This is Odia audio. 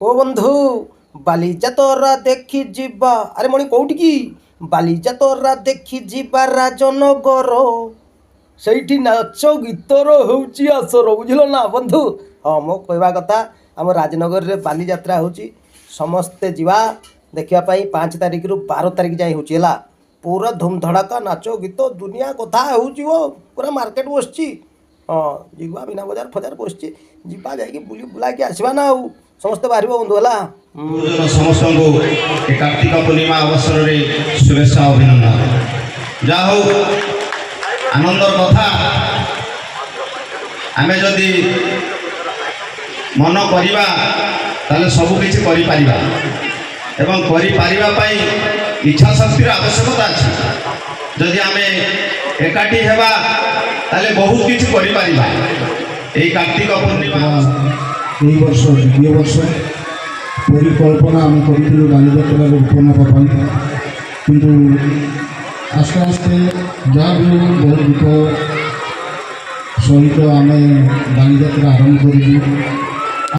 ओ बंधु बालीजा तोरा देखी जीवा अरे मणि कौटी की बालीजा तोरा देखी जीवा राजनगर ସେଇଠି ନାଚ ଗୀତର ହେଉଛି ଆସର ବୁଝିଲ ନା ବନ୍ଧୁ। ହଁ ମୋ କହିବା କଥା ଆମ ରାଜନଗରରେ ବାଲିଯାତ୍ରା ହେଉଛି, ସମସ୍ତେ ଯିବା ଦେଖିବା ପାଇଁ। 5 ତାରିଖରୁ 12 ତାରିଖ ଯାଏଁ ହେଉଛି ହେଲା। ପୁରା ଧୁମଧଡ଼ାକା ନାଚ ଗୀତ ଦୁନିଆ କଥା ହେଉଛି ଓ ପୁରା ମାର୍କେଟ ବସିଛି। ହଁ ଯିବା ବିନା ବଜାର ଫଜାର ବସିଛି, ଯିବା ଯାଇକି ବୁଲି ବୁଲାକି ଆସିବା ନା ଆଉ। ସମସ୍ତେ ବାହାରିବ ବନ୍ଧୁ ହେଲା। ସମସ୍ତଙ୍କୁ କାର୍ତ୍ତିକ ପୂର୍ଣ୍ଣିମା ଅବସରରେ ଶୁଭେଚ୍ଛା ଅଭିନନ୍ଦନ। ଯାହା ହଉ ଆନନ୍ଦର କଥା, ଆମେ ଯଦି ମନ କରିବା ତାହେଲେ ସବୁ କିଛି କରିପାରିବା ଏବଂ କରିପାରିବା ପାଇଁ ଇଚ୍ଛା ଶକ୍ତିର ଆବଶ୍ୟକତା ଅଛି। ଯଦି ଆମେ ଏକାଠି ହେବା ତାହେଲେ ବହୁତ କିଛି କରିପାରିବା। এই কার্তিক পূর্ণিমা এই বর্ষ দ্বিতীয় বর্ষ পরিকল্পনা আমি করেছিল বালিযাত্রার রূপণ হওয়া ପାଇଁ, কিন্তু আস্তে আস্তে যা ବି ବହୁତ ଦୁଃଖ ସହିତ ଆମେ ବାଲିଯାତ୍ରା ଆରମ୍ଭ କରିଛୁ।